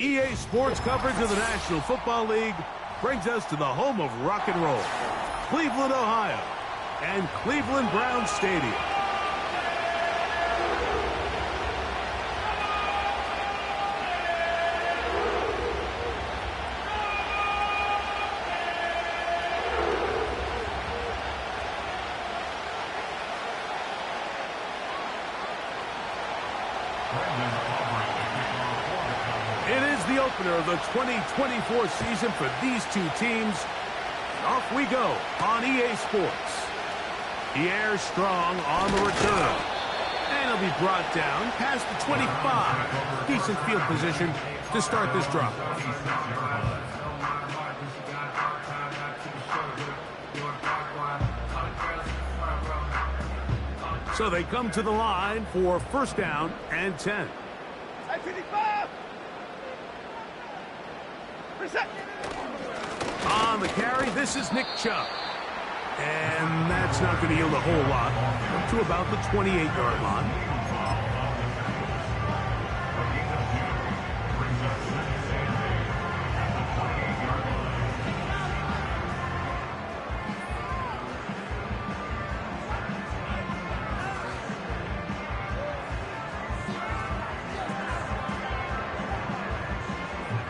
EA Sports coverage of the National Football League brings us to the home of rock and roll, Cleveland, Ohio, and Cleveland Browns Stadium. It is the opener of the 2024 season for these two teams. And off we go on EA Sports. Pierre strong on the return. And he'll be brought down past the 25. Decent field position to start this drive. So they come to the line for first down and 10. On the carry, this is Nick Chubb. And that's not going to yield a whole lot to about the 28-yard line.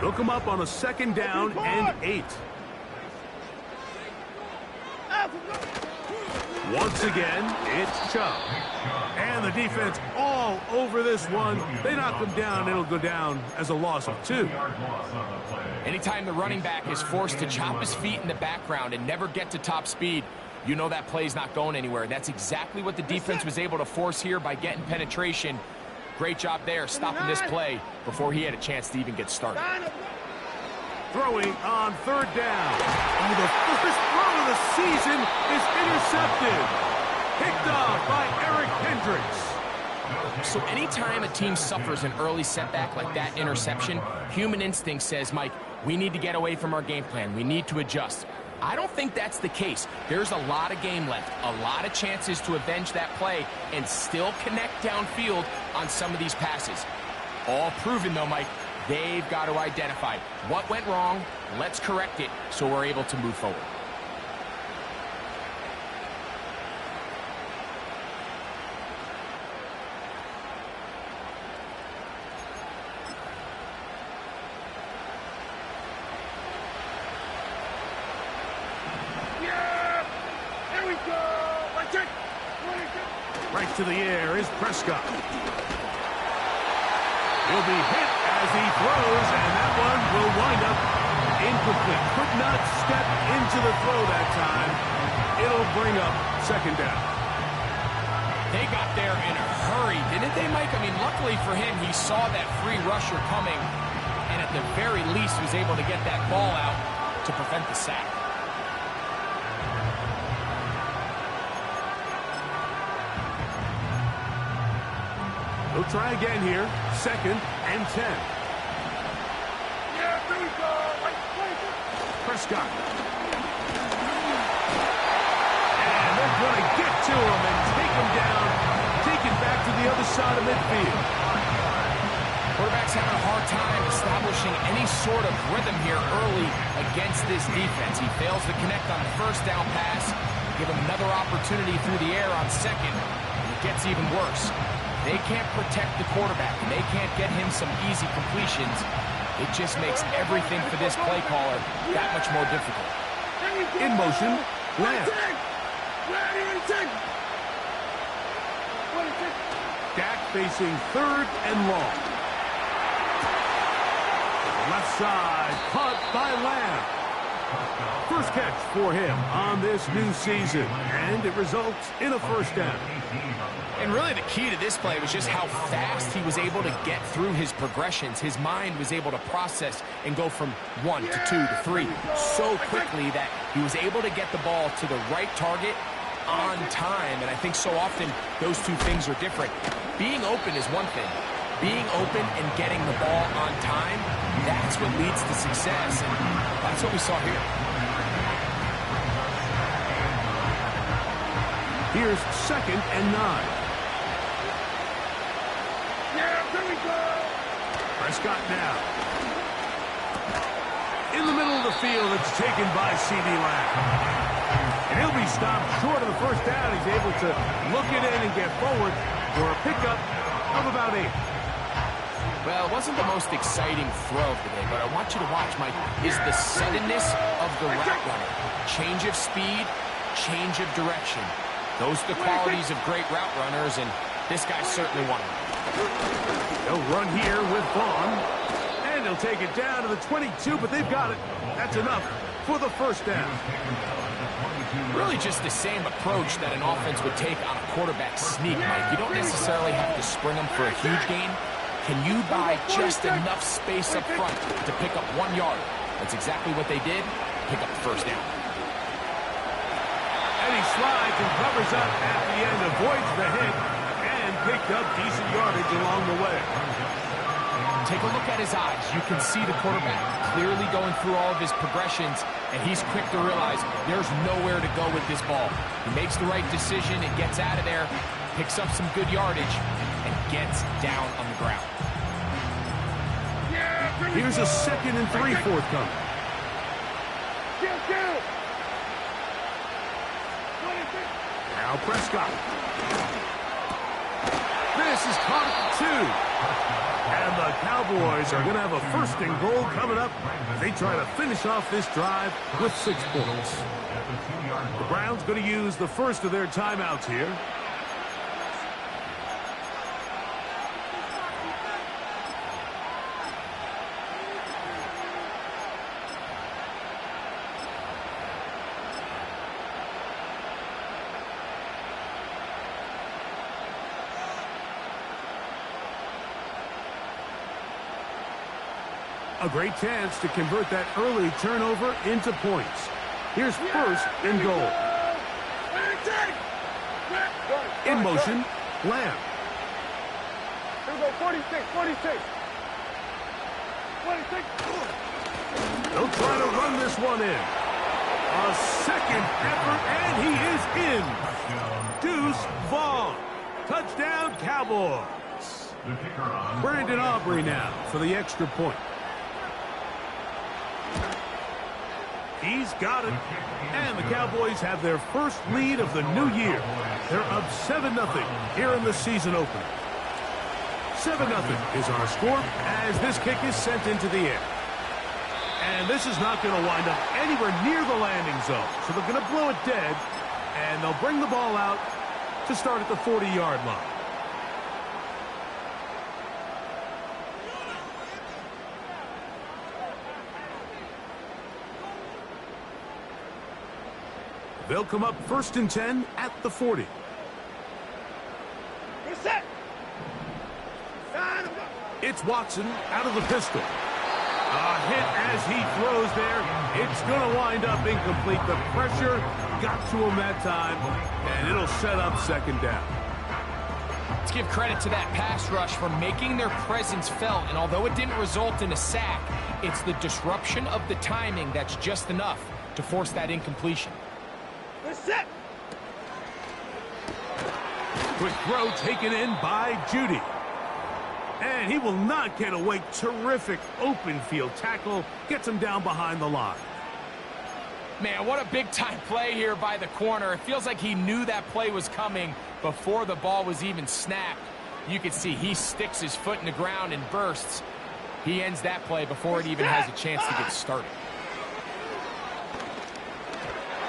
They'll come up on a second down and 8. Once again, it's Chubb. And the defense all over this one. They knock him down, it'll go down as a loss of 2. Anytime the running back is forced to chop his feet in the background and never get to top speed, you know that play's not going anywhere. That's exactly what the defense was able to force here by getting penetration. Great job there, stopping this play before he had a chance to even get started. Throwing on third down. Oh, the first throw of the season is intercepted. Picked off by Eric Hendricks. So anytime a team suffers an early setback like that interception, human instinct says, Mike, we need to get away from our game plan. We need to adjust. I don't think that's the case. There's a lot of game left, a lot of chances to avenge that play and still connect downfield on some of these passes. All proven, though, Mike. They've got to identify what went wrong. Let's correct it so we're able to move forward. Right to the air is Prescott. He'll be hit as he throws, and that one will wind up incomplete. Could not step into the throw that time. It'll bring up second down. They got there in a hurry, didn't they, Mike? I mean, luckily for him, he saw that free rusher coming, and at the very least was able to get that ball out to prevent the sack. They'll try again here. Second and 10. Yeah, there we go. Prescott. And they're going to get to him and take him down. Take it back to the other side of midfield. Quarterback's having a hard time establishing any sort of rhythm here early against this defense. He fails to connect on the first down pass. Give him another opportunity through the air on second. And it gets even worse. They can't protect the quarterback, and they can't get him some easy completions. It just makes everything for this play caller that much more difficult. In motion, Lamb. Dak facing third and long. Left side, caught by Lamb. First catch for him on this new season, and it results in a first down. And really the key to this play was just how fast he was able to get through his progressions. His mind was able to process and go from 1 to 2 to 3 so quickly that he was able to get the ball to the right target on time. And I think so often those two things are different. Being open is one thing. Being open and getting the ball on time, that's what leads to success. And that's what we saw here. Here's second and 9. Yeah, there we go. Prescott now. in the middle of the field. It's taken by C.D. Lamb. And he'll be stopped short of the first down. He's able to look it in and get forward for a pickup of about 8. Well, it wasn't the most exciting throw of the day, but I want you to watch, Mike, is the suddenness of the route runner. Change of speed, change of direction. Those are the qualities of great route runners, and this guy's certainly one of them. They'll run here with Vaughn, and they'll take it down to the 22, but they've got it. That's enough for the first down. Really just the same approach that an offense would take on a quarterback sneak, Mike. You don't necessarily have to spring them for a huge gain. Can you buy just enough space up front to pick up 1 yard? That's exactly what they did. Pick up the first down. And he slides and covers up at the end, avoids the hit, and picked up decent yardage along the way. Take a look at his eyes. You can see the quarterback clearly going through all of his progressions, and he's quick to realize there's nowhere to go with this ball. He makes the right decision and gets out of there, picks up some good yardage, and gets down on the ground. Here's a 2nd and 3 forthcoming. Now Prescott. This is caught at the 2. And the Cowboys are going to have a 1st and goal coming up as they try to finish off this drive with 6 points. The Browns going to use the first of their timeouts here. A great chance to convert that early turnover into points. Here's 1st and goal. In motion, Lamb. Here we go, 46, 46. 46. They'll try to run this one in. A 2nd effort, and he is in. Deuce Vaughn. Touchdown, Cowboys. Brandon Aubrey now for the extra point. He's got it. And the Cowboys have their first lead of the new year. They're up 7-0 here in the season opener. 7-0 is our score as this kick is sent into the air. And this is not going to wind up anywhere near the landing zone. So they're going to blow it dead, and they'll bring the ball out to start at the 40-yard line. They'll come up 1st and 10 at the 40. Set. It's Watson out of the pistol. A hit as he throws there. It's going to wind up incomplete. The pressure got to him that time, and it'll set up 2nd down. Let's give credit to that pass rush for making their presence felt, and although it didn't result in a sack, it's the disruption of the timing that's just enough to force that incompletion. Set. Quick throw taken in by Judy. And he will not get away. Terrific open field tackle. Gets him down behind the line. Man, what a big-time play here by the corner. It feels like he knew that play was coming before the ball was even snapped. You can see he sticks his foot in the ground and bursts. He ends that play before it even has a chance to get started.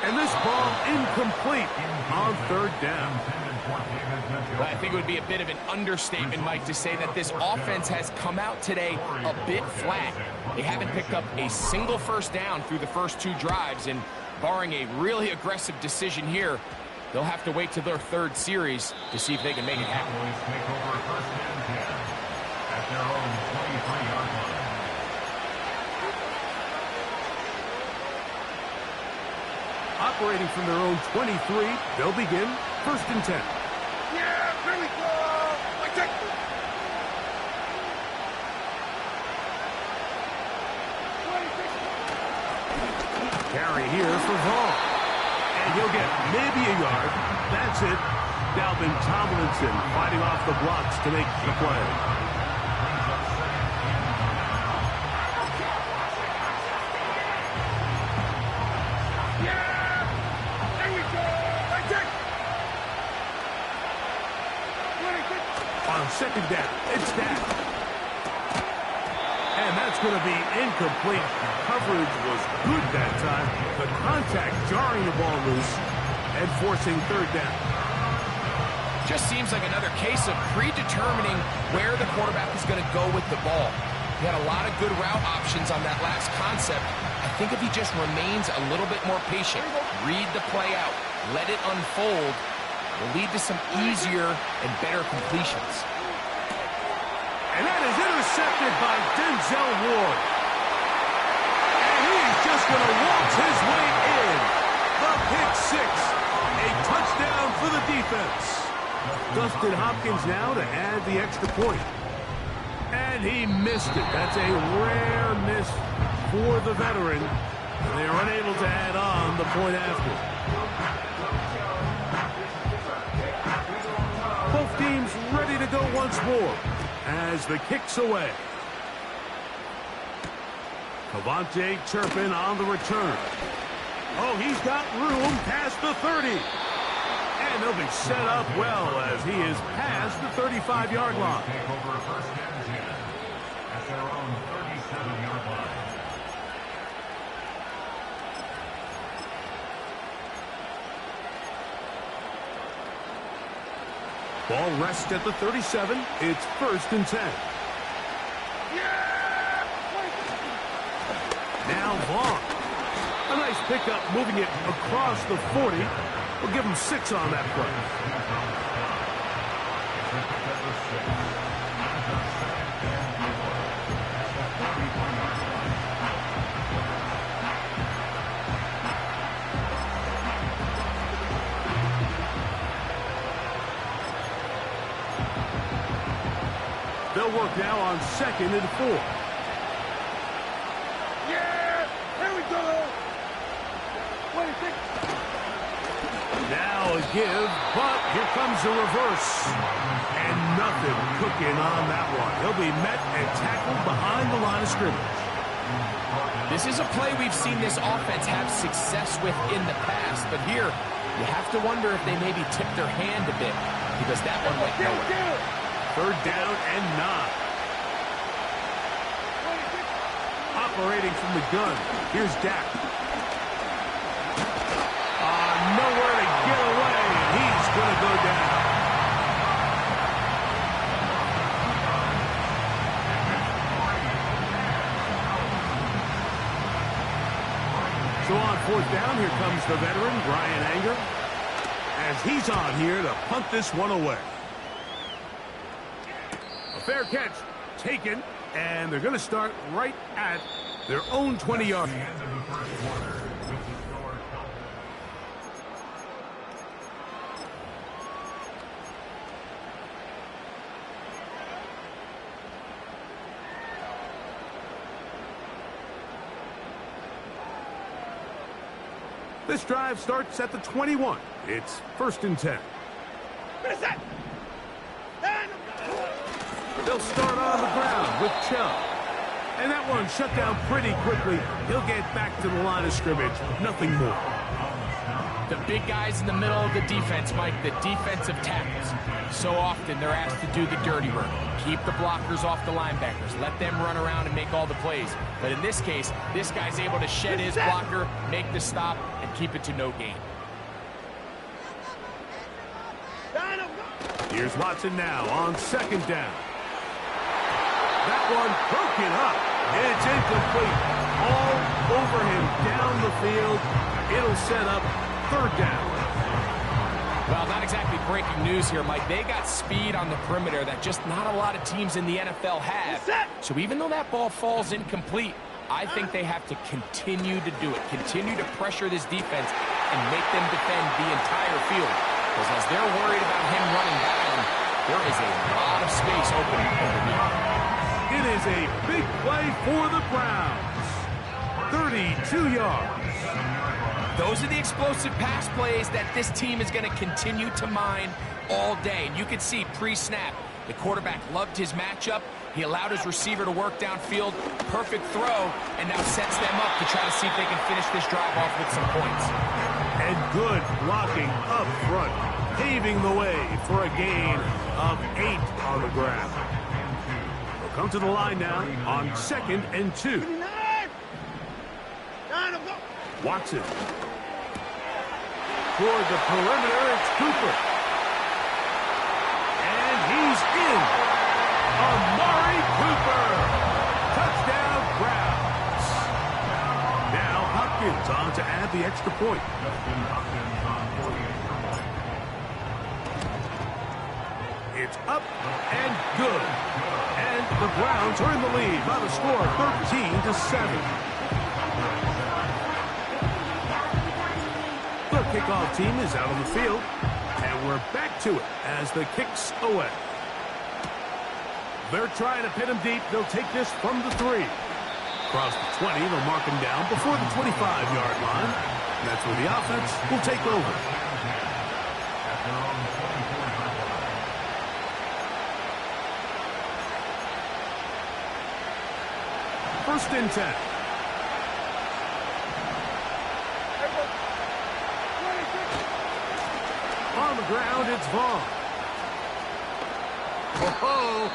And this ball incomplete on 3rd down. I think it would be a bit of an understatement, Mike, to say that this offense has come out today a bit flat. They haven't picked up a single 1st down through the first 2 drives, and barring a really aggressive decision here, they'll have to wait to their 3rd series to see if they can make it happen. Operating from their own 23, they'll begin 1st and 10. Yeah, here we go. Carry here for Vaughn. And he'll get maybe a yard. That's it. Dalvin Tomlinson fighting off the blocks to make the play. second down. It's Dak. And that's going to be incomplete. Coverage was good that time. The contact jarring the ball loose and forcing third down. Just seems like another case of predetermining where the quarterback is going to go with the ball. He had a lot of good route options on that last concept. I think if he just remains a little bit more patient, read the play out, let it unfold, will lead to some easier and better completions. And that is intercepted by Denzel Ward. And he's just going to waltz his way in. The pick six. A touchdown for the defense. Dustin Hopkins now to add the extra point. And he missed it. That's a rare miss for the veteran. And they are unable to add on the point after. Both teams ready to go once more as the kick's away. Cavante Turpin on the return. Oh, he's got room past the 30. And he'll be set up well as he is past the 35-yard line. Take over first and 10 at their own 37-yard line. Ball rests at the 37. It's first and 10. Now Vaughn. A nice pickup moving it across the 40. We'll give him 6 on that play. They'll work now on 2nd and 4. Yeah! Here we go! 26. Now a give, but here comes the reverse. And nothing cooking on that one. He'll be met and tackled behind the line of scrimmage. This is a play we've seen this offense have success with in the past, but here you have to wonder if they maybe tipped their hand a bit because that one went nowhere. Third down and 9. Operating from the gun. Here's Dak. Nowhere to get away. He's going to go down. So on 4th down, here comes the veteran, Brian Anger, as he's on here to punt this one away. A fair catch taken, and they're going to start right at their own 20-yard. This drive starts at the 21. It's first and 10. They'll start on the ground with Chubb. And that one shut down pretty quickly. He'll get back to the line of scrimmage. Nothing more. The big guys in the middle of the defense, Mike, the defensive tackles. So often they're asked to do the dirty work. Keep the blockers off the linebackers. Let them run around and make all the plays. But in this case, this guy's able to shed his blocker, make the stop, and keep it to no gain. Here's Watson now on 2nd down. That one broken up. It's incomplete. All over him down the field. It'll set up 3rd down. Well, not exactly breaking news here, Mike. They got speed on the perimeter that just not a lot of teams in the NFL have. So even though that ball falls incomplete, I think they have to continue to do it. Continue to pressure this defense and make them defend the entire field. Because as they're worried about him running down, there is a lot of space open underneath. It is a big play for the Browns. 32 yards. Those are the explosive pass plays that this team is going to continue to mine all day. And you can see pre-snap, the quarterback loved his matchup. He allowed his receiver to work downfield. Perfect throw, and now sets them up to try to see if they can finish this drive off with some points. And good blocking up front, paving the way for a gain of 8 on the ground. They'll come to the line now on 2nd and 2. Watson. Toward the perimeter, it's Cooper. And he's in. Amari Cooper. Touchdown, Browns. Now Hopkins on to add the extra point. It's up and good. And the Browns are in the lead by the score of 13-7. The kickoff team is out on the field, and we're back to it as the kick's away. They're trying to pin him deep. They'll take this from the 3. Across the 20, they'll mark him down before the 25-yard line. And that's where the offense will take over. First and 10. On the ground, it's Vaughn. Oh,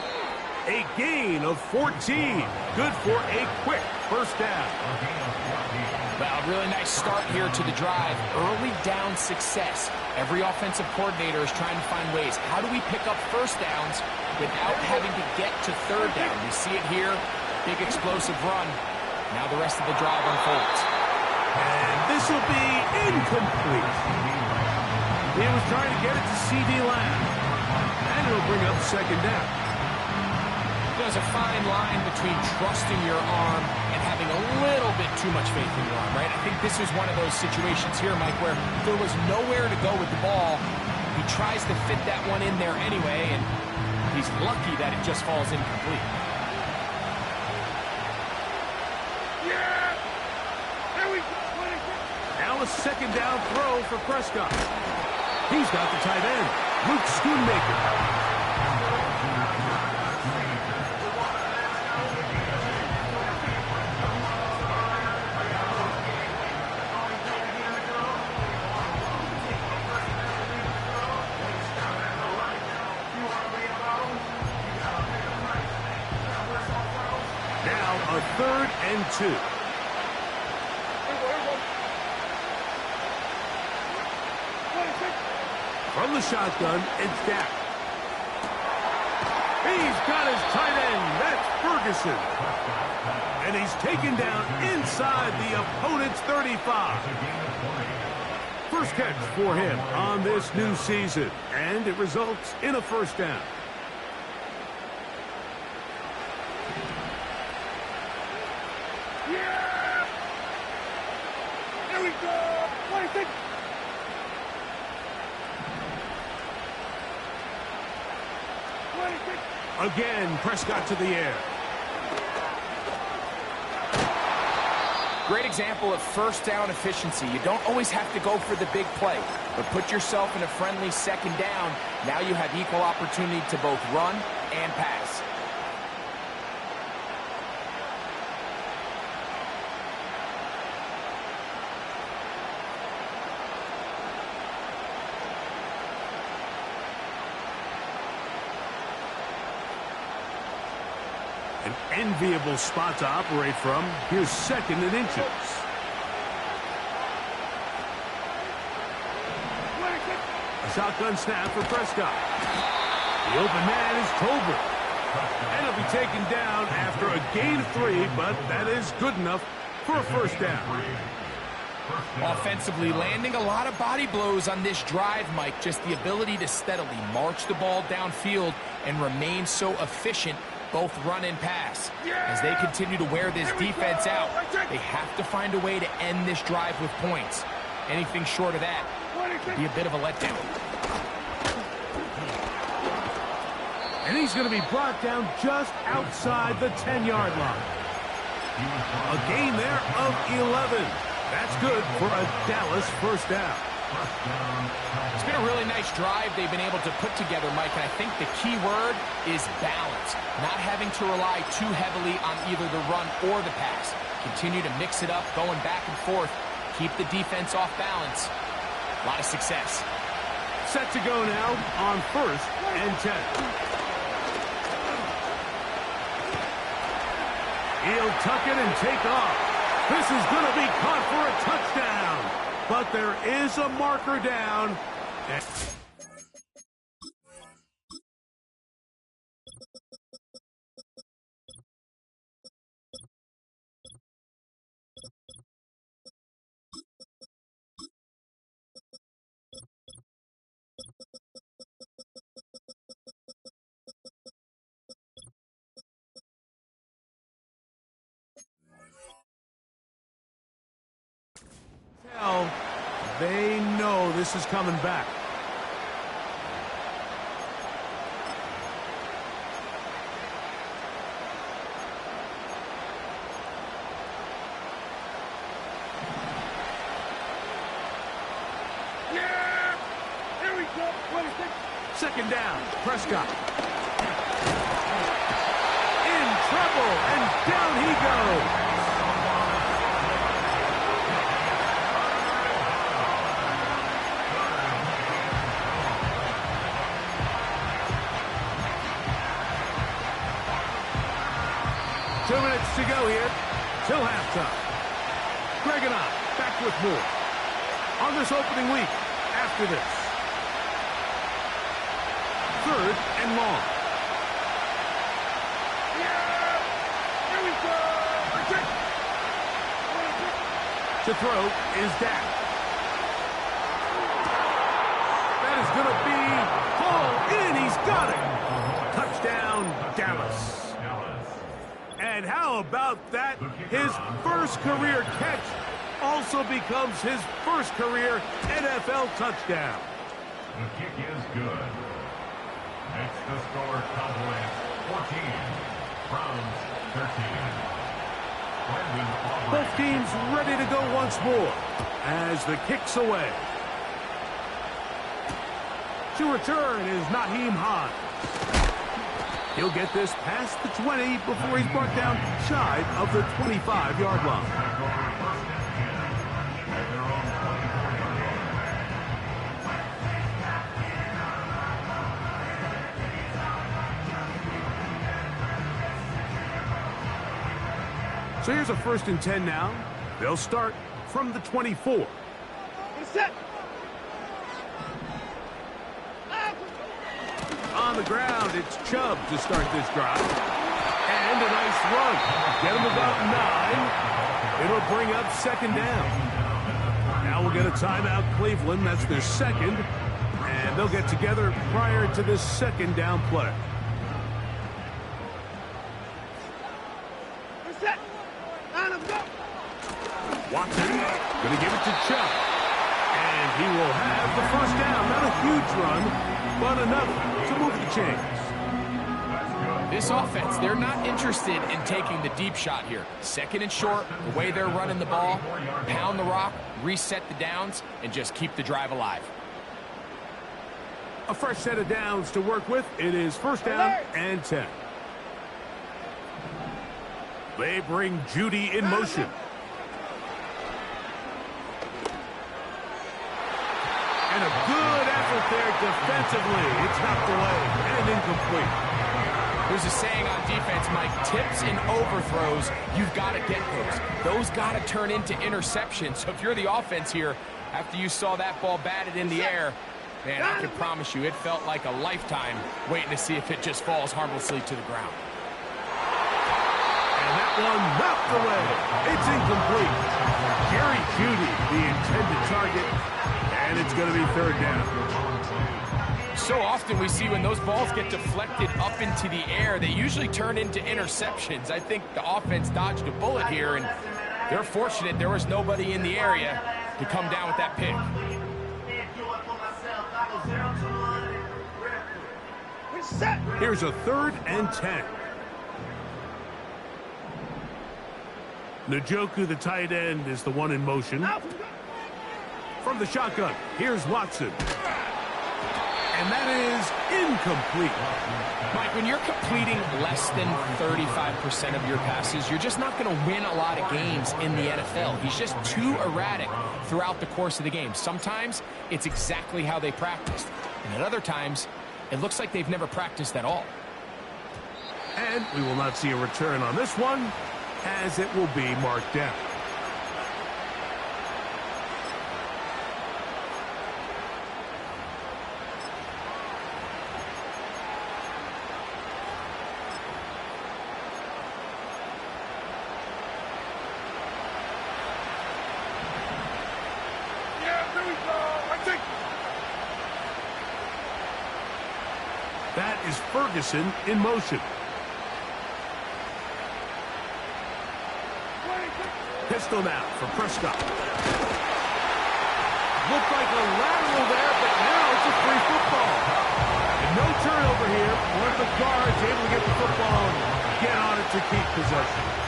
a gain of 14. Good for a quick first down. Well, really nice start here to the drive. Early down success. Every offensive coordinator is trying to find ways. How do we pick up first downs without having to get to third down? We see it here. Big explosive run. Now the rest of the drive unfolds. And this will be incomplete. He was trying to get it to C.D. Lamb. And it'll bring up second down. There's a fine line between trusting your arm and having a little bit too much faith in your arm, right? I think this is one of those situations here, Mike, where there was nowhere to go with the ball. He tries to fit that one in there anyway, and he's lucky that it just falls incomplete. Yeah! There we go! Now a second down throw for Prescott. He's got the tight end, Luke Schoonmaker. Now a 3rd and 2. From the shotgun, it's Dak. He's got his tight end. That's Ferguson. And he's taken down inside the opponent's 35. First catch for him on this new season. And it results in a first down. Yeah! There we go! 26! Again, Prescott to the air. Great example of first down efficiency. You don't always have to go for the big play, but put yourself in a friendly second down. Now you have equal opportunity to both run and pass. An enviable spot to operate from. Here's 2nd and inches. A shotgun snap for Prescott. The open man is Tolbert. And he'll be taken down after a gain of 3, but that is good enough for a first down. Offensively, landing a lot of body blows on this drive, Mike. Just the ability to steadily march the ball downfield and remain so efficient, both run and pass. As they continue to wear this defense out, they have to find a way to end this drive with points. Anything short of that would be a bit of a letdown. And he's going to be brought down just outside the 10-yard line. A gain there of 11. That's good for a Dallas first down. It's been a really nice drive they've been able to put together, Mike, and I think the key word is balance. Not having to rely too heavily on either the run or the pass. Continue to mix it up, going back and forth. Keep the defense off balance. A lot of success. Set to go now on 1st and 10. He'll tuck it and take off. This is going to be caught for a touchdown. But there is a marker down. They know this is coming back. Yeah! Here we go. 26. Second down, Prescott. In trouble, and down he goes. 2 minutes to go here till halftime. Greg and I back with more on this opening week after this. 3rd and long. Yeah! Here we go. To throw is Dak. That is going to be hauled in. He's got it. Touchdown, Dallas. And how about that? His first career catch also becomes his first career NFL touchdown. The kick is good. Next to score, Cowboys 14, Browns 13. Both teams ready to go once more as the kick's away. To return is Naheem Hines. He'll get this past the 20 before he's brought down shy of the 25-yard line. So here's a 1st and 10 now. They'll start from the 24. Set. On the ground, it's Chubb to start this drive. And a nice run. Get him about 9. It'll bring up 2nd down. Now we'll get a timeout, Cleveland. That's their 2nd. And they'll get together prior to this 2nd down play. Set. Line up, go. Watson going to give it to Chubb. And he will have the 1st down. Not a huge run, but enough to move the chains. This offense, they're not interested in taking the deep shot here. 2nd and short, the way they're running the ball, pound the rock, reset the downs, and just keep the drive alive. A fresh set of downs to work with. It is 1st down and 10. They bring Judy in motion. And a good effort there defensively. It's knocked away and incomplete. There's a saying on defense, Mike, tips and overthrows, you've got to get those. Those got to turn into interceptions. So if you're the offense here, after you saw that ball batted in the air, man, I can promise you it felt like a lifetime waiting to see if it just falls harmlessly to the ground. And that one knocked away. It's incomplete. Jerry Jeudy, the intended target, and it's going to be 3rd down. So often we see when those balls get deflected up into the air, they usually turn into interceptions. I think the offense dodged a bullet here, and they're fortunate there was nobody in the area to come down with that pick. Here's a 3rd and 10. Njoku, the tight end, is the one in motion. From the shotgun, here's Watson. And that is incomplete. Mike, when you're completing less than 35% of your passes, you're just not going to win a lot of games in the NFL. He's just too erratic throughout the course of the game. Sometimes it's exactly how they practiced, and at other times it looks like they've never practiced at all. And we will not see a return on this one, as it will be marked down. That is Ferguson in motion. Pistol now for Prescott. Looked like a lateral there, but now it's a free football. And no turnover here. One of the guards able to get the football and get on it to keep possession.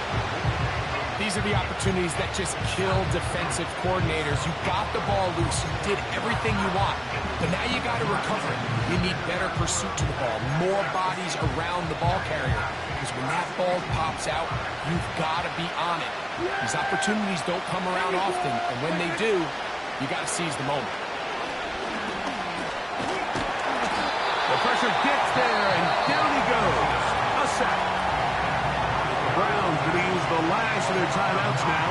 These are the opportunities that just kill defensive coordinators. You got the ball loose. You did everything you want. But now you got to recover it. You need better pursuit to the ball. More bodies around the ball carrier. Because when that ball pops out, you've got to be on it. These opportunities don't come around often. And when they do, you got to seize the moment. The pressure gets there, and down he goes. A sack. Browns going to use the last of their timeouts now.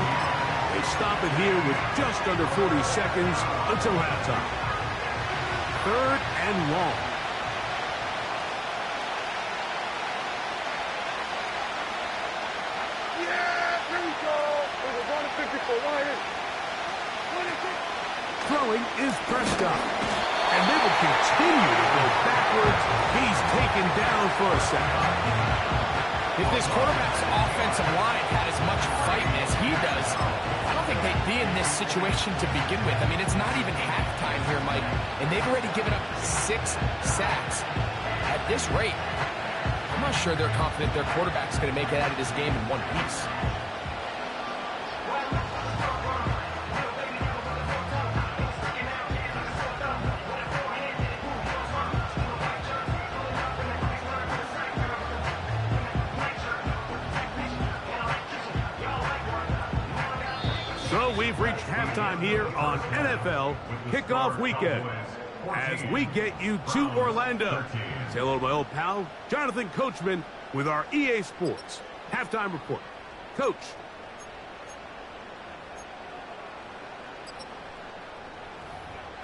They stop it here with just under 40 seconds until halftime. 3rd and long. Yeah, here we go. We're going to 54. Throwing is Prescott. And they will continue to go backwards. He's taken down for a sack. If this quarterback's offensive line had as much fight as he does, I don't think they'd be in this situation to begin with. I mean, it's not even halftime here, Mike, and they've already given up 6 sacks. At this rate, I'm not sure they're confident their quarterback's going to make it out of this game in one piece. So we've reached halftime here on NFL Kickoff Weekend as we get you to Orlando. Say hello to my old pal, Jonathan Coachman, with our EA Sports Halftime Report. Coach.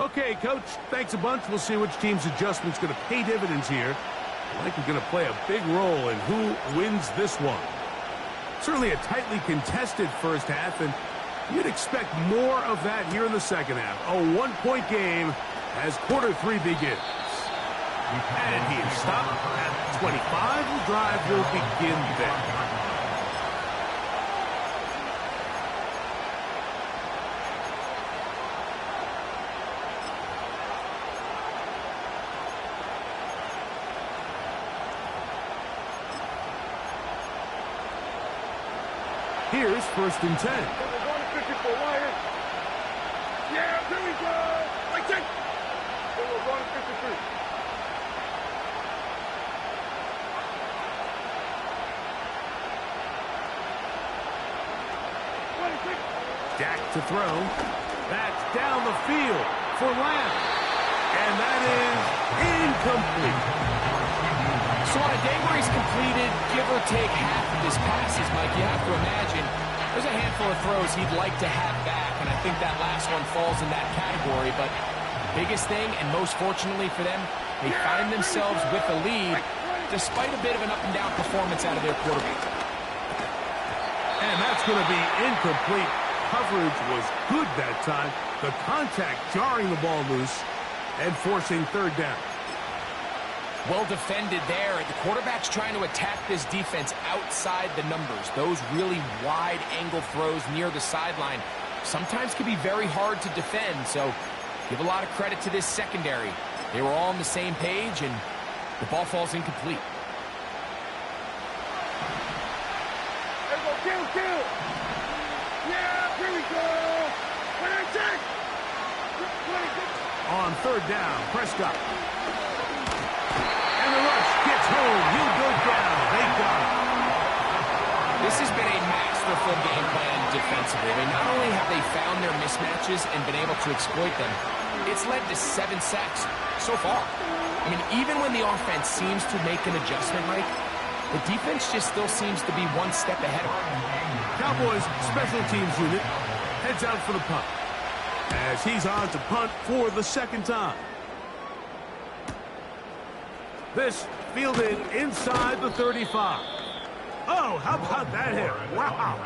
Okay, Coach, thanks a bunch. We'll see which team's adjustment's going to pay dividends here. I think we're going to play a big role in who wins this one. Certainly a tightly contested first half, and you'd expect more of that here in the second half. A one-point game as quarter 3 begins. And he is stopped at 25. The drive will begin there. Here's 1st and 10. Yeah, here we go. Like that. Then we're going to 53. Dak to throw. That's down the field for Lamb. And that is incomplete. So on a day where he's completed, give or take half of his passes, Mike, you have to imagine there's a handful of throws he'd like to have back, and I think that last one falls in that category. But the biggest thing, and most fortunately for them, they find themselves with the lead despite a bit of an up-and-down performance out of their quarterback. And that's going to be incomplete. Coverage was good that time. The contact jarring the ball loose and forcing 3rd down. Well defended there. The quarterback's trying to attack this defense outside the numbers. Those really wide angle throws near the sideline sometimes can be very hard to defend. So give a lot of credit to this secondary. They were all on the same page, and the ball falls incomplete. Kill. Yeah, here we go. On 3rd down, Prescott. This has been a masterful game plan defensively. I mean, not only have they found their mismatches and been able to exploit them, it's led to 7 sacks so far. I mean, even when the offense seems to make an adjustment, Mike, the defense just still seems to be one step ahead of them. Cowboys special teams unit heads out for the punt, as he's on to punt for the second time. This fielded inside the 35. Oh, how about that hit? Wow.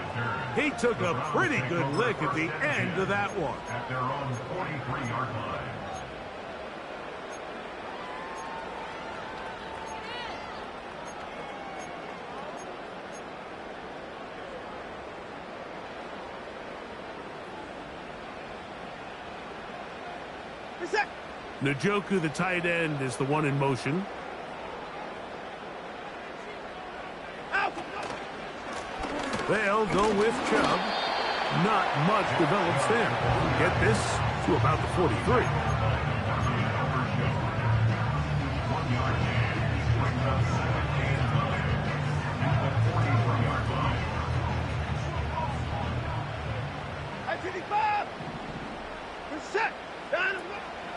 He took a pretty good lick at the end of that one. At their own 43-yard line. Njoku, the tight end, is the one in motion. They'll go with Chubb. Not much develops there. Get this to about the 43.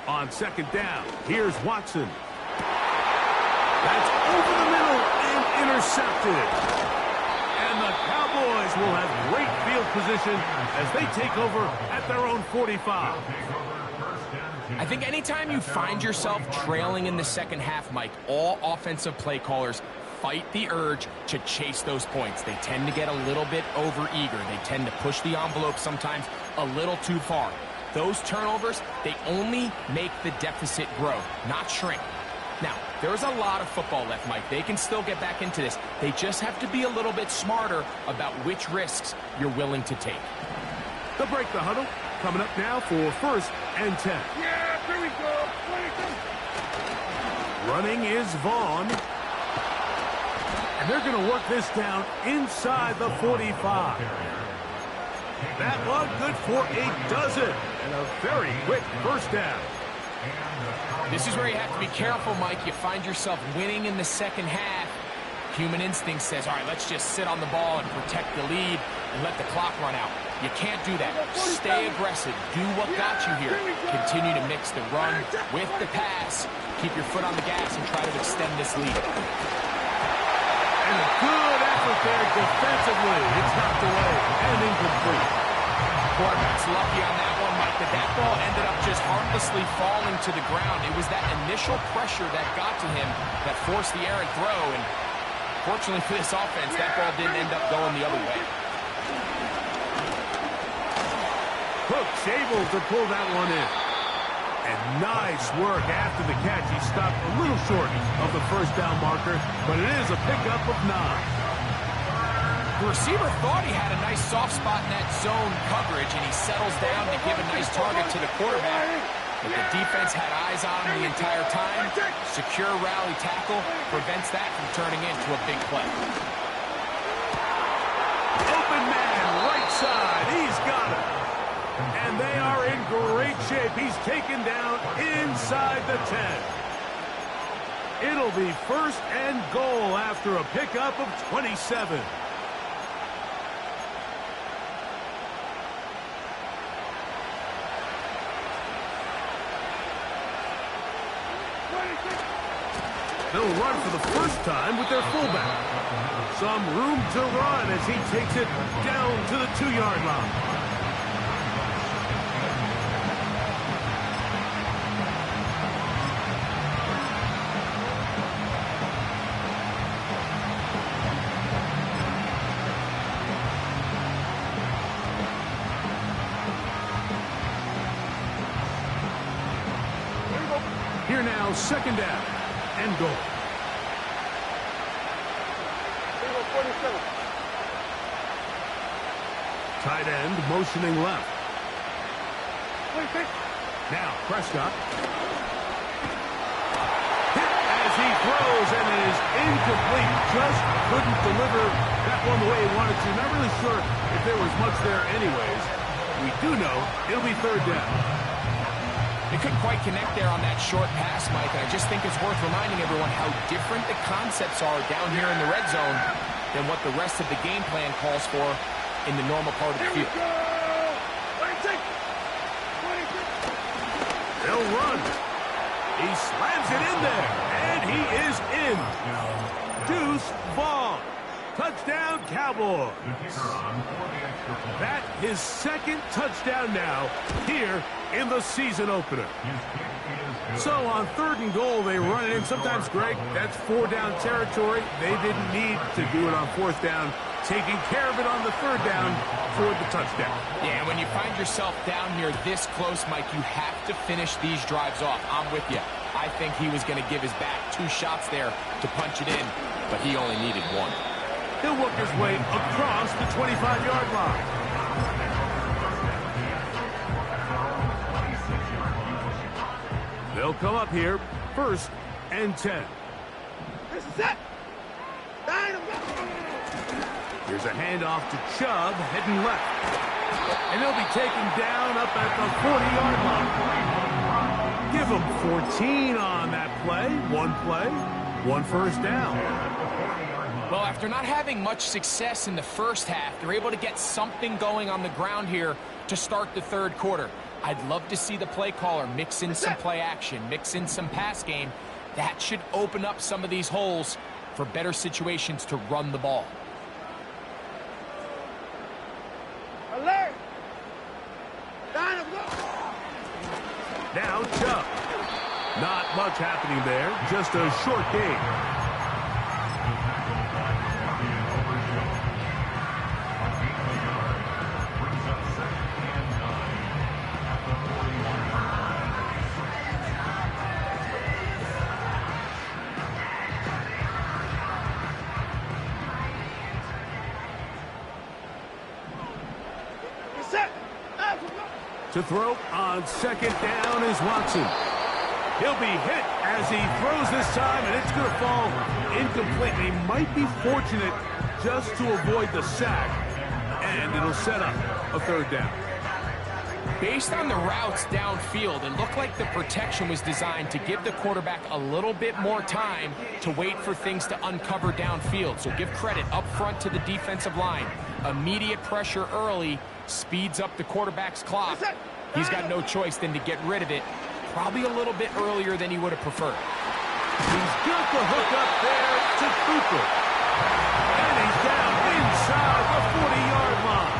On second down, here's Watson. That's over the middle and intercepted. And the Cowboys will have great field position as they take over at their own 45. I think anytime you find yourself trailing in the second half, Mike, all offensive play callers fight the urge to chase those points. They tend to get a little bit overeager. They tend to push the envelope sometimes a little too far. Those turnovers, they only make the deficit grow, not shrink. Now, there's a lot of football left, Mike. They can still get back into this. They just have to be a little bit smarter about which risks you're willing to take. They'll break the huddle. Coming up now for 1st and 10. Yeah, here we go. 22. Running is Vaughn. And they're going to work this down inside the 45. That one good for a dozen. And a very quick first down. This is where you have to be careful, Mike. You find yourself winning in the second half. Human instinct says, all right, let's just sit on the ball and protect the lead and let the clock run out. You can't do that. Stay aggressive. Do what got you here. Continue to mix the run with the pass. Keep your foot on the gas and try to extend this lead. And a good effort there defensively. It's knocked away and incomplete. Quarterback's lucky on that one, Mike, that ball ended up just harmlessly falling to the ground. It was that initial pressure that got to him that forced the errant throw, and fortunately for this offense, that ball didn't end up going the other way. Cook's able to pull that one in. And nice work after the catch. He stopped a little short of the first down marker, but it is a pickup of 9. The receiver thought he had a nice soft spot in that zone coverage, and he settles down to give a nice target to the quarterback. But the defense had eyes on him the entire time. Secure rally tackle prevents that from turning into a big play. Open man, right side. He's got it. And they are in great shape. He's taken down inside the 10. It'll be 1st and goal after a pickup of 27. They'll run for the first time with their fullback. Some room to run as he takes it down to the 2-yard line. Here now, 2nd down and goal. Tight end motioning left. Now Prescott. Hit as he throws, and it is incomplete. Just couldn't deliver that one the way he wanted to. Not really sure if there was much there anyways. We do know it'll be 3rd down. They couldn't quite connect there on that short pass, Mike, and I just think it's worth reminding everyone how different the concepts are down here in the red zone than what the rest of the game plan calls for in the normal part of the field. They'll run. He slams it in there, and he is in. Deuce Vaughn. Touchdown, Cowboys. That his second touchdown now here in the season opener. So on 3rd and goal, they run it in. Sometimes, Greg, that's 4-down territory. They didn't need to do it on 4th down. Taking care of it on the 3rd down for the touchdown. Yeah, and when you find yourself down here this close, Mike, you have to finish these drives off. I'm with you. I think he was going to give his back 2 shots there to punch it in, but he only needed 1. He'll work his way across the 25-yard line. They'll come up here, 1st and 10. This is it. Here's a handoff to Chubb, heading left. And they'll be taken down up at the 40-yard line. Give them 14 on that play. 1 first down. Well, after not having much success in the first half, they're able to get something going on the ground here to start the 3rd quarter. I'd love to see the play caller mix in some play action, mix in some pass game. That should open up some of these holes for better situations to run the ball. Alert! Now Chubb. Not much happening there, just a short game. To throw on 2nd down is Watson. He'll be hit as he throws this time, and it's going to fall incomplete. He might be fortunate just to avoid the sack, and it'll set up a 3rd down. Based on the routes downfield, it looked like the protection was designed to give the quarterback a little bit more time to wait for things to uncover downfield. So give credit up front to the defensive line. Immediate pressure early speeds up the quarterback's clock. He's got no choice than to get rid of it, probably a little bit earlier than he would have preferred. He's got the hook up there to Cooper. And he's down inside the 40-yard line.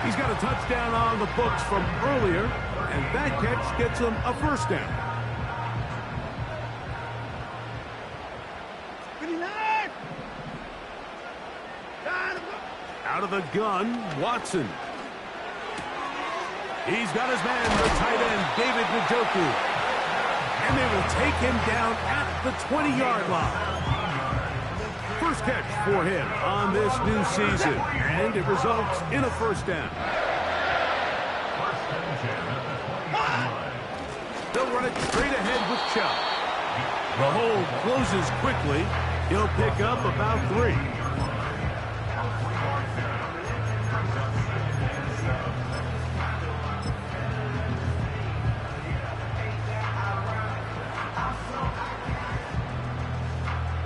He's got a touchdown on the books from earlier, and that catch gets him a 1st down. Out of the gun, Watson. He's got his man, the tight end, David Njoku. And they will take him down at the 20-yard line. First catch for him on this new season, and it results in a 1st down. They'll run it straight ahead with Chubb. The hole closes quickly. He'll pick up about 3.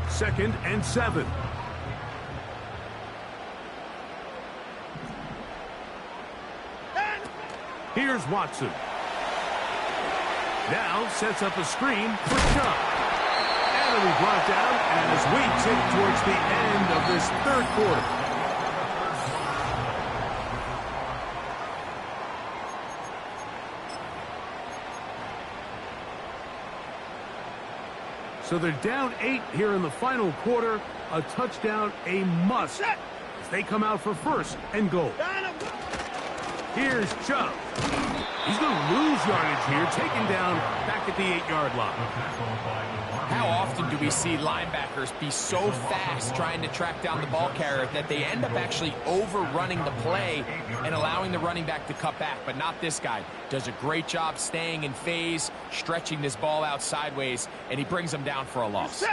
Second and 7. Here's Watson. Now sets up a screen for Chubb. And it'll be brought down as we tick towards the end of this 3rd quarter. So they're down 8 here in the final quarter. A touchdown, a must, as they come out for 1st and goal. Here's Chubb. He's going to lose yardage here, taken down back at the 8-yard line. How often do we see linebackers be so fast trying to track down the ball carrier that they end up actually overrunning the play and allowing the running back to cut back? But not this guy. Does a great job staying in phase, stretching this ball out sideways, and he brings them down for a loss.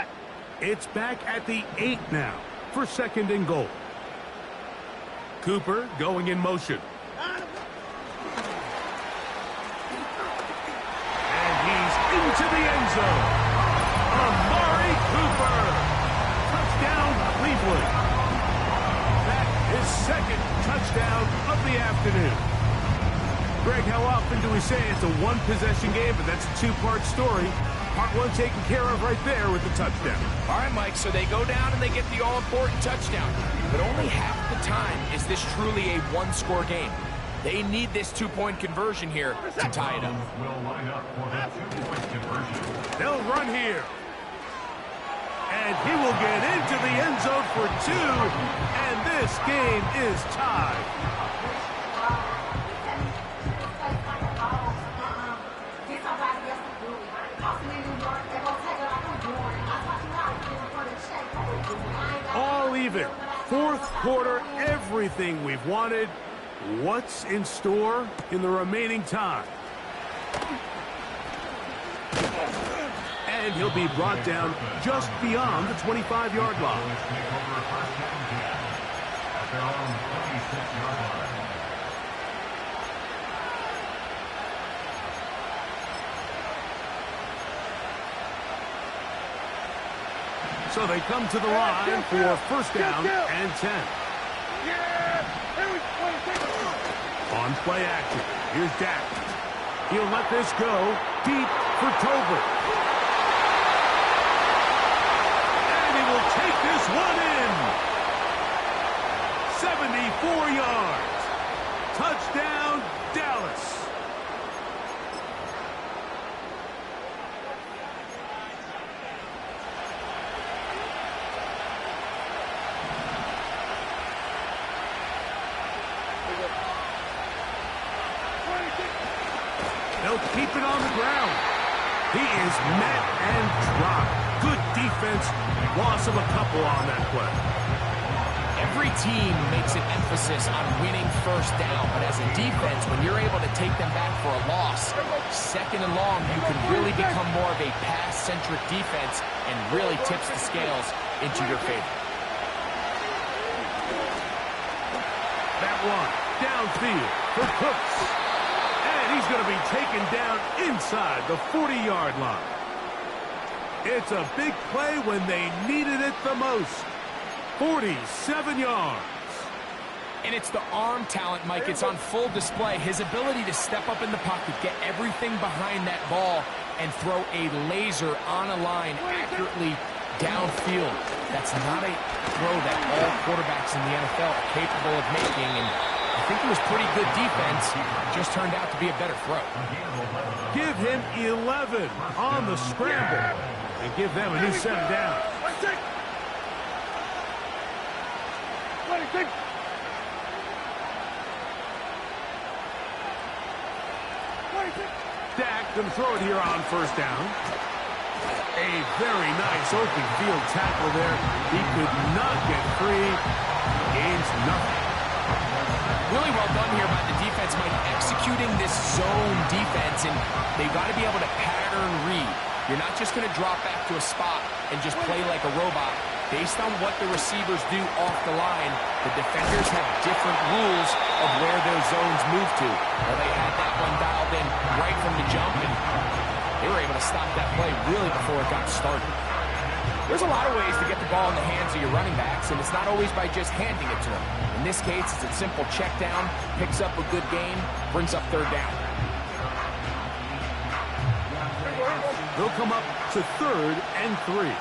It's back at the 8 now for 2nd and goal. Cooper going in motion. And he's into the end zone. Amari Cooper. Touchdown, Cleveland. the afternoon. Greg, how often do we say it's a one-possession game, but that's a two-part story? Part one taken care of right there with the touchdown. All right, Mike, so they go down and they get the all-important touchdown. But only half the time is this truly a one-score game. They need this two-point conversion here to tie it up. Will line up for the two-point conversion. They'll run here. And he will get into the end zone for two, and this game is tied. All even. Fourth quarter, everything we've wanted. What's in store in the remaining time? And he'll be brought down just beyond the 25-yard line. At their own 26-yard line. So they come to the line for first down and 10. On play action, here's Dak. He'll let this go deep for Tolbert. And he will take this one in. 74 yards. Touchdown, Dallas. They'll keep it on the ground. He is met and dropped. Good defense. Loss of a couple on that play. Every team makes an emphasis on winning first down, but as a defense, when you're able to take them back for a loss, second and long, you can really become more of a pass-centric defense and really tips the scales into your favor. That one downfield for Cooks. And he's going to be taken down inside the 40-yard line. It's a big play when they needed it the most. 47 yards. And it's the arm talent, Mike. It's on full display. His ability to step up in the pocket, get everything behind that ball, and throw a laser on a line accurately downfield. That's not a throw that all quarterbacks in the NFL are capable of making, and I think it was pretty good defense. Just turned out to be a better throw. Give him 11 on the scramble and give them a new set of downs. Dak going to throw it here on first down. A very nice open field tackle there. He could not get free. Gains nothing. Really well done here by the defense, Mike, executing this zone defense, and they've got to be able to pattern read. You're not just going to drop back to a spot and just play like a robot. Based on what the receivers do off the line, the defenders have different rules of where their zones move to. Well, they had that one dialed in right from the jump, and they were able to stop that play really before it got started. There's a lot of ways to get the ball in the hands of your running backs, and it's not always by just handing it to them. In this case, it's a simple check down, picks up a good gain, brings up third down. They'll come up to 3rd and 3.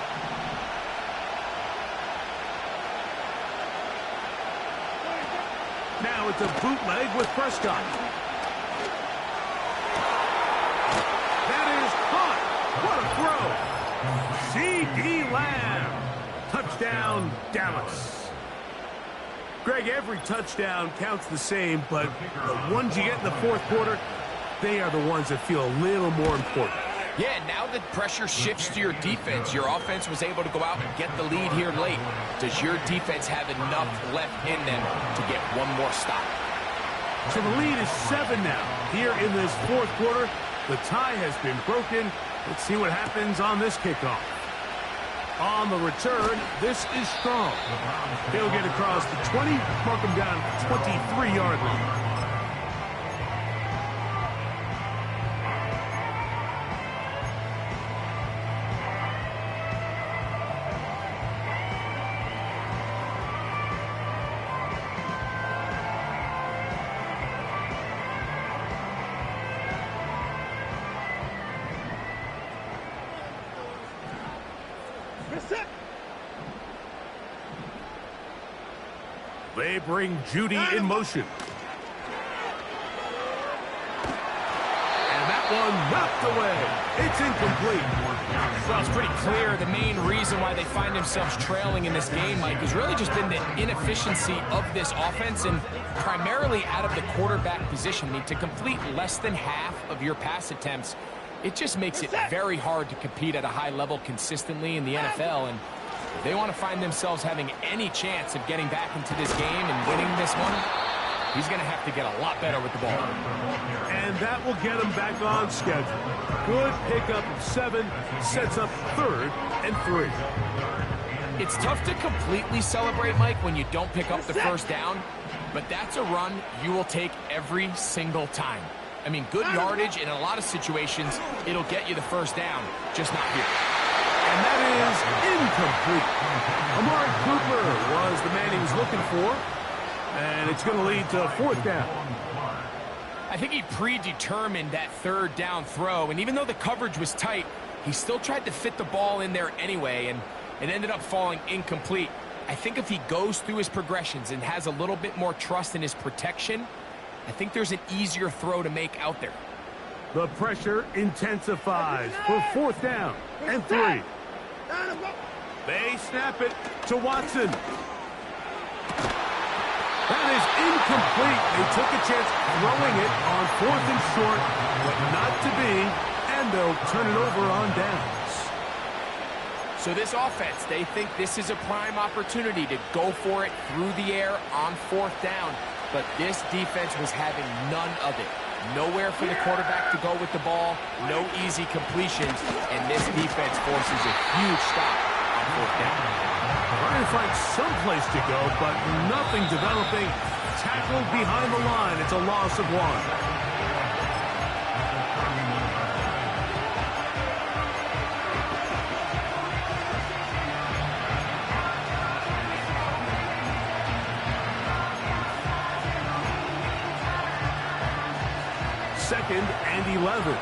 Now it's a bootleg with Prescott. That is caught. What a throw. C.D. Lamb. Touchdown, Dallas. Greg, every touchdown counts the same, but the ones you get in the fourth quarter, they are the ones that feel a little more important. Yeah, now that pressure shifts to your defense, your offense was able to go out and get the lead here late. Does your defense have enough left in them to get one more stop? So the lead is 7 now. Here in this fourth quarter, the tie has been broken. Let's see what happens on this kickoff. On the return, this is Strong. He'll get across the 20, mark him down at the 23-yard line. They bring Judy in motion. And that one knocked away. It's incomplete. Well, it's pretty clear the main reason why they find themselves trailing in this game, Mike, has really just been the inefficiency of this offense and primarily out of the quarterback position. I mean, to complete less than half of your pass attempts, it just makes it very hard to compete at a high level consistently in the NFL. And if they want to find themselves having any chance of getting back into this game and winning this one, he's going to have to get a lot better with the ball. And that will get him back on schedule. Good pickup of 7, sets up 3rd and 3. It's tough to completely celebrate, Mike, when you don't pick up the first down, but that's a run you will take every single time. I mean, good yardage in a lot of situations, it'll get you the first down, just not here. And that is incomplete. Amari Cooper was the man he was looking for, and it's going to lead to 4th down. I think he predetermined that 3rd down throw, and even though the coverage was tight, he still tried to fit the ball in there anyway, and it ended up falling incomplete. I think if he goes through his progressions and has a little bit more trust in his protection, I think there's an easier throw to make out there. The pressure intensifies for 4th down and 3. They snap it to Watson. That is incomplete. They took a chance throwing it on 4th and short, but not to be, and they'll turn it over on downs. So this offense, they think this is a prime opportunity to go for it through the air on 4th down, but this defense was having none of it. Nowhere for the quarterback to go with the ball, no easy completions, and this defense forces a huge stop on 4th down. Trying to find some place to go, but nothing developing. Tackled behind the line. It's a loss of 1. Second and 11.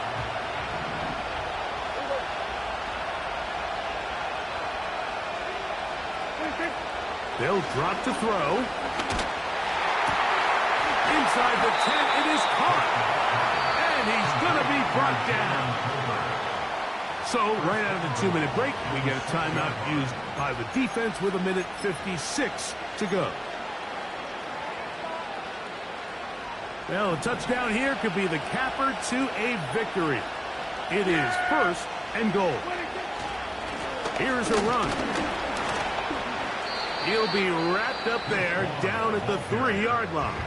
They'll drop to throw. Inside the 10, it is caught. And he's going to be brought down. So, right out of the 2-minute break, we get a timeout used by the defense with 1:56 to go. Well, a touchdown here could be the capper to a victory. It is 1st and goal. Here's a run. He'll be wrapped up there down at the 3-yard line.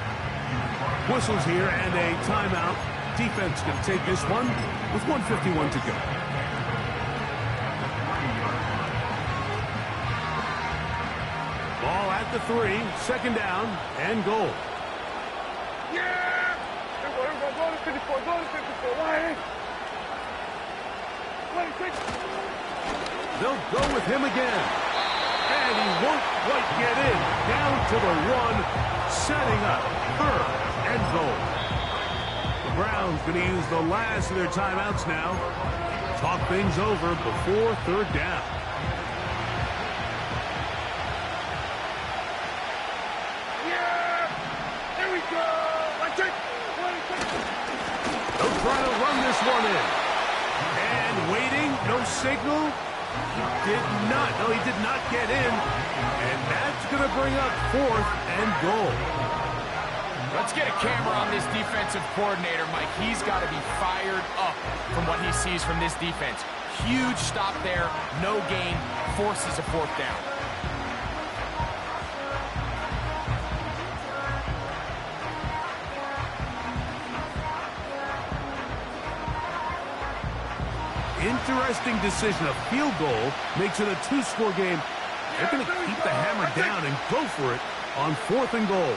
Whistles here and a timeout. Defense going to take this one with 1:51 to go. Ball at the 3, 2nd down and goal. Yeah! Go to 54, go to 54, right? They'll go with him again. And he won't quite get in. Down to the 1, setting up 3rd and goal. The Browns going to use the last of their timeouts now. Talk things over before 3rd down. Yeah! Here we go! They'll try to run this one in. And waiting, no signal. He did not get in. And that's going to bring up 4th and goal. Let's get a camera on this defensive coordinator, Mike. He's got to be fired up from what he sees from this defense. Huge stop there, no gain, forces a 4th down. Interesting decision. A field goal makes it a 2-score game. They're going to keep the hammer down and go for it on 4th and goal.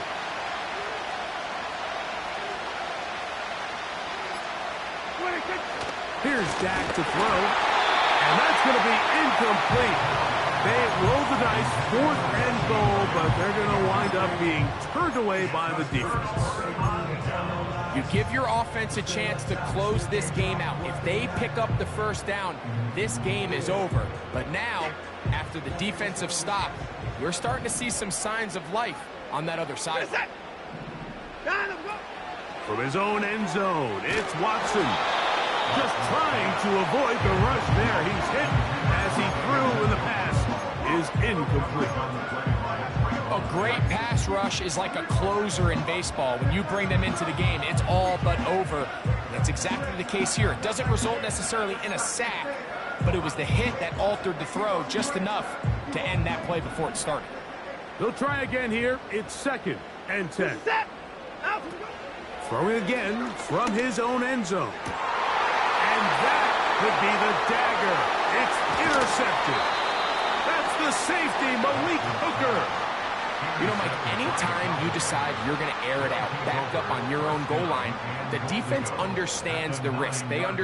Here's Dak to throw. And that's going to be incomplete. They roll the dice, 4th and goal, but they're going to wind up being turned away by the defense. You give your offense a chance to close this game out. If they pick up the first down, this game is over. But now, after the defensive stop, we're starting to see some signs of life on that other side. From his own end zone, it's Watson. Just trying to avoid the rush there. He's hit as he threw, and the pass is incomplete. A great pass rush is like a closer in baseball. When you bring them into the game, it's all but over. That's exactly the case here. It doesn't result necessarily in a sack, but it was the hit that altered the throw just enough to end that play before it started. He'll try again here. It's 2nd and 10. Throwing again from his own end zone. And that could be the dagger. It's intercepted. That's the safety, Malik Hooker. You know, Mike, anytime you decide you're going to air it out, back up on your own goal line, the defense understands the risk. They understand